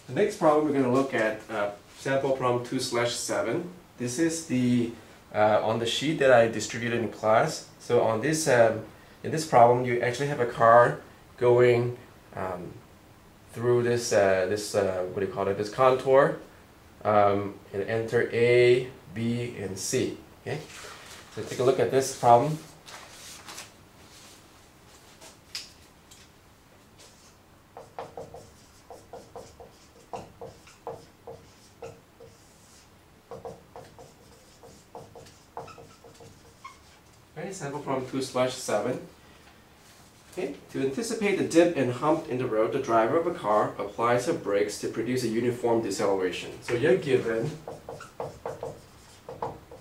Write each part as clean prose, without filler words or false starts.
The next problem we're going to look at sample problem 2/7. This is the on the sheet that I distributed in class. So on this in this problem, you actually have a car going through this what do you call it? This contour, and enter A, B, and C. Okay. So take a look at this problem. Okay, sample problem 2/7. Okay, to anticipate the dip and hump in the road, the driver of a car applies her brakes to produce a uniform deceleration. So you're given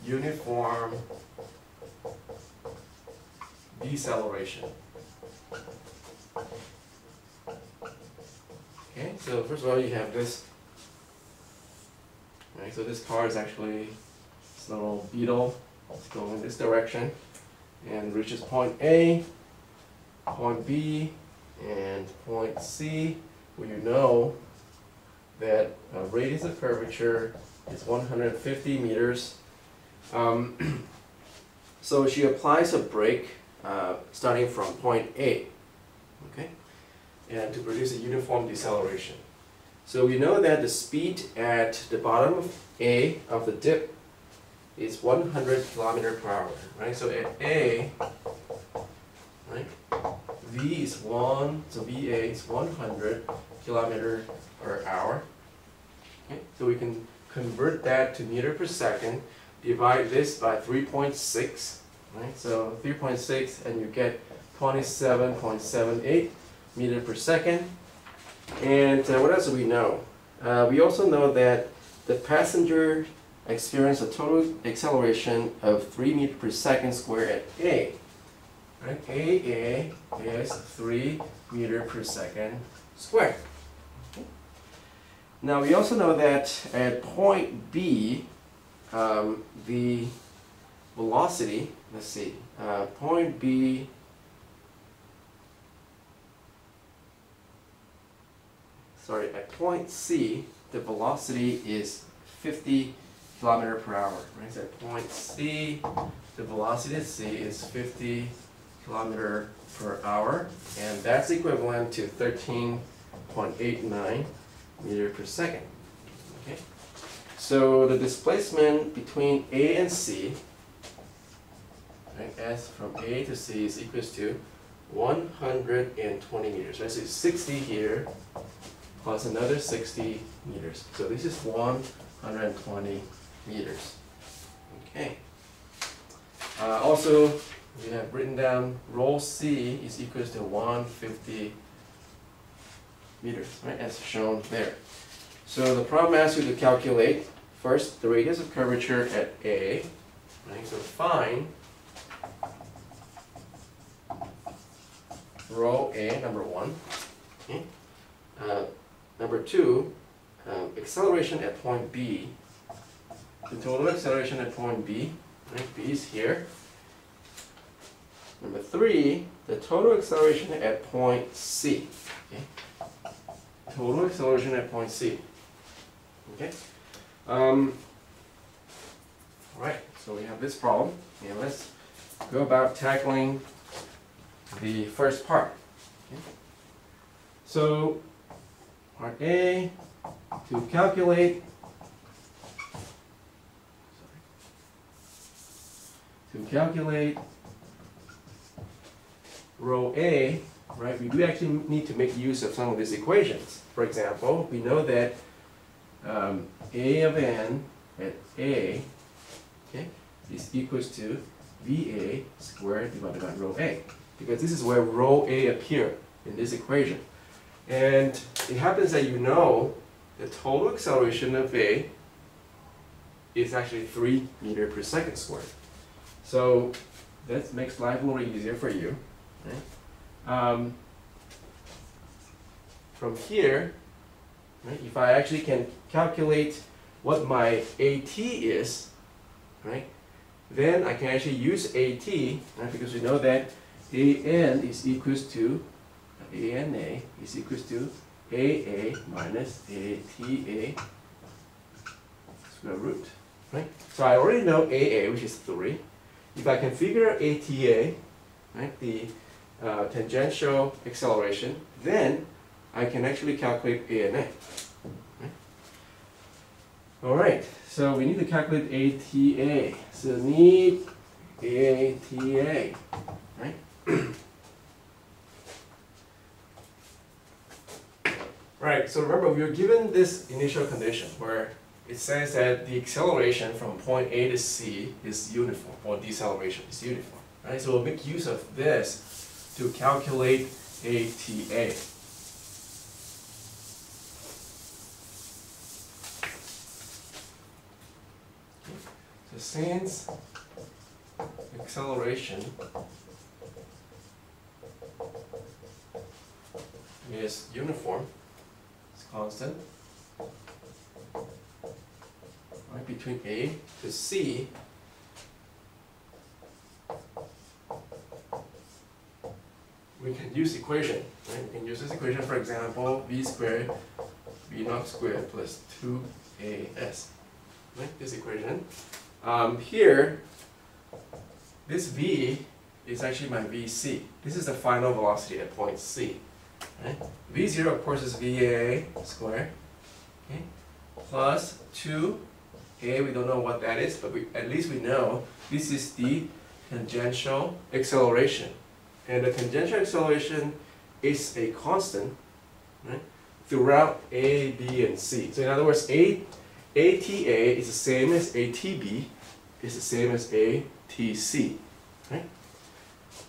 uniform deceleration. Okay, so first of all, you have this. Right, so this car is actually this little beetle. It's going in this direction and reaches point A, point B, and point C, where you know that radius of curvature is 150 meters. So she applies a brake starting from point A, okay, and to produce a uniform deceleration. So we know that the speed at the bottom of A of the dip is 100 kilometers per hour, right? So at A, right, V is 1, so VA is 100 kilometers per hour. Okay, so we can convert that to meter per second, divide this by 3.6, right? So 3.6 and you get 27.78 meters per second. And what else do we know? We also know that the passenger experienced a total acceleration of 3 meters per second squared at A. Right? AA is 3 meters per second squared. Okay. Now we also know that at point B, the velocity, let's see, point B, sorry, at point C, the velocity is 50 kilometers per hour. Right? So at point C, the velocity at C is 50 kilometers per hour, and that's equivalent to 13.89 meters per second. Okay? So the displacement between A and C, right, S from A to C is equals to 120 meters. Right? So it's 60 here plus another 60 meters. So this is 120 meters. Okay. Also, we have written down rho C is equals to 150 meters, right, as shown there. So the problem asks you to calculate first the radius of curvature at A, right? So find rho A, number 1. Okay. Number 2, acceleration at point B. The total acceleration at point B, right? B is here. Number 3, the total acceleration at point C. Okay? Total acceleration at point C. Okay? Alright, so we have this problem. And let's go about tackling the first part. Okay? So, part A, to calculate rho A, right, we do actually need to make use of some of these equations. For example, we know that A of n at A, okay, is equals to VA squared divided by rho A, because this is where rho A appears in this equation. And it happens that you know the total acceleration of A is actually 3 meters per second squared. So that makes life a little easier for you. Right? From here, right, if I actually can calculate what my AT is, right, then I can actually use AT, right, because we know that AN is equals to ANA is equals to AA minus ATA square root, right? So I already know AA, which is 3. If I can figure ATA, right, the tangential acceleration, then I can actually calculate ANA. Right? All right, so we need to calculate ATA. So need ATA, right? Right, so remember we were given this initial condition where it says that the acceleration from point A to C is uniform, or deceleration is uniform. Right? So we'll make use of this to calculate ATA. So since acceleration is uniform, it's constant, right, between A to C, we can use equation. Right? We can use this equation, for example, v squared v naught squared plus 2as. Right? This equation. Here, this v is actually my vc. This is the final velocity at point C. Right? v0, of course, is va squared, okay, plus 2a, we don't know what that is, but at least we know this is the tangential acceleration. And the tangential acceleration is a constant, right, throughout A, B, and C. So in other words, ATA is the same as ATB, is the same as ATC. Right?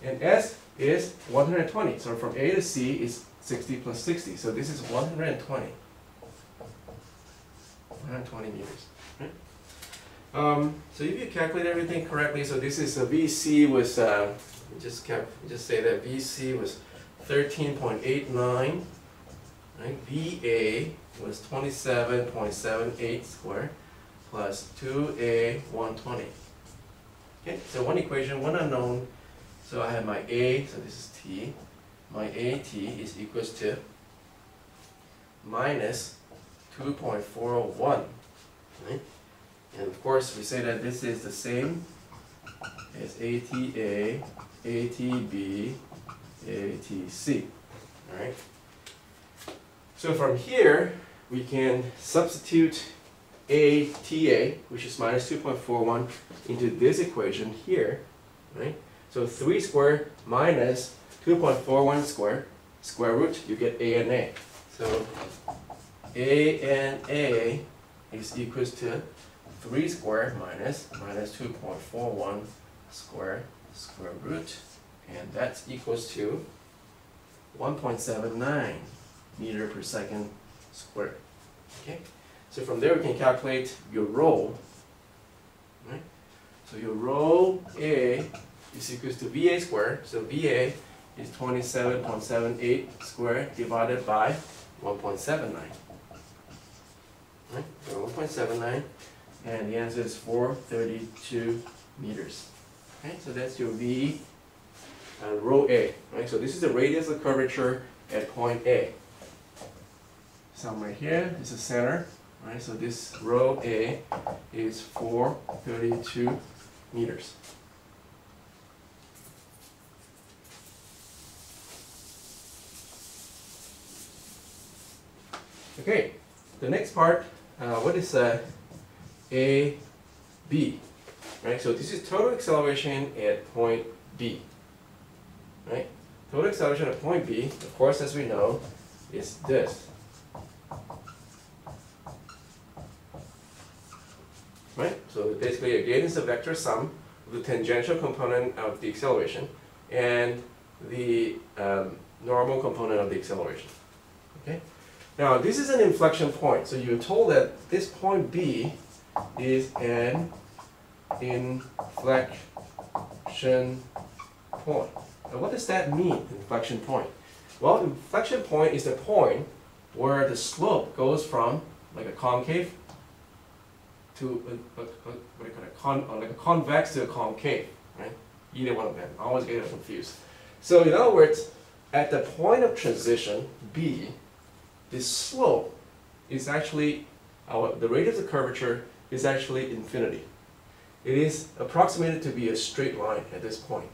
And S is 120. So from A to C is 60 plus 60. So this is 120. 120 meters. Right? So if you calculate everything correctly, so this is a VC was just say that VC was 13.89. Right? VA was 27.78 squared plus 2A 120. Okay, so one equation, one unknown. So I have my A, so this is T. My AT is equals to minus 2.401. Right? And of course, we say that this is the same as ATA, ATB, ATC. All right. So from here, we can substitute ATA, which is minus 2.41, into this equation here, right? So 3 squared minus 2.41 squared, square root, you get ANA. So ANA is equals to 3 squared minus 2.41 square root, and that's equals to 1.79 meter per second squared. Okay, so from there we can calculate your rho. Right? So your rho A is equals to VA squared. So VA is 27.78 squared divided by 1.79. Right? So 1.79, and the answer is 432 meters. Okay, so that's your V rho A. Right? So this is the radius of curvature at point A. Somewhere here is the center. Right? So this rho A is 432 meters. Okay, the next part, what is A, B? Right, so this is total acceleration at point B. Right, total acceleration at point B, of course, as we know, is this. Right, so basically again it's a vector sum of the tangential component of the acceleration and the normal component of the acceleration. Okay. Now this is an inflection point, so you're told that this point B is an inflection point. Now what does that mean, inflection point? Well, inflection point is the point where the slope goes from like a concave to what do you call it? Like a convex to a concave, right? Either one of them. I always get confused. So in other words, at the point of transition B, the slope is actually, the radius of curvature is actually infinity. It is approximated to be a straight line at this point.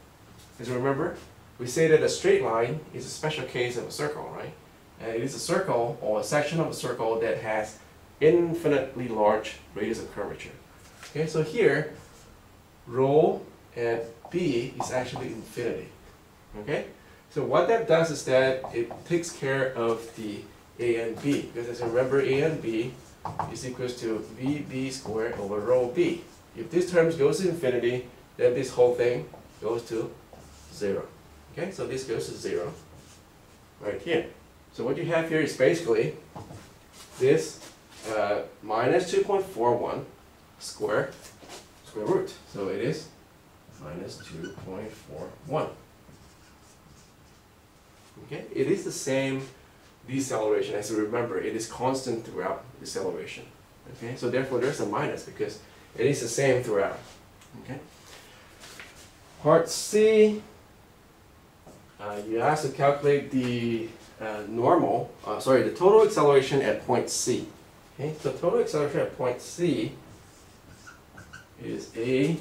Because remember, we say that a straight line is a special case of a circle, right? And it is a circle or a section of a circle that has infinitely large radius of curvature. Okay, so here, rho and b is actually infinity. Okay, so what that does is that it takes care of the a and b, because as you remember, a and b is equals to vb squared over rho b. If this term goes to infinity, then this whole thing goes to 0. Okay, so this goes to 0 right here. So what you have here is basically this minus 2.41 square root. So it is minus 2.41. Okay, it is the same deceleration. As you remember, it is constant throughout deceleration. Okay, so therefore there's a minus because it is the same throughout. Okay. Part C, you have to calculate the the total acceleration at point C. Okay, so total acceleration at point C is a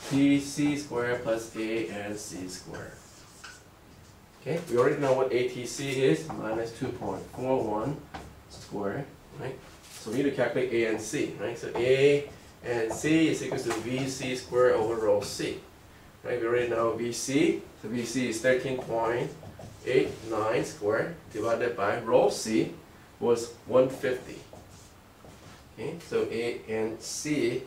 t c squared plus a n c squared. Okay, we already know what ATC is, minus 2.41 squared, right? So we need to calculate A and C, right? So A and C is equal to VC squared over rho C. Right, we already know VC, so VC is 13.89 squared divided by rho C was 150. Okay, so A and C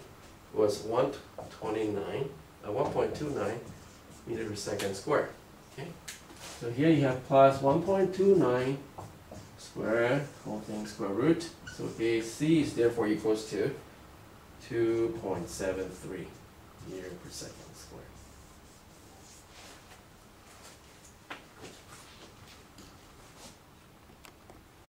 was 1.29 meters per second squared. Okay, so here you have plus 1.29 squared, whole thing square root. So AC is therefore equals to 2.73 meters per second squared.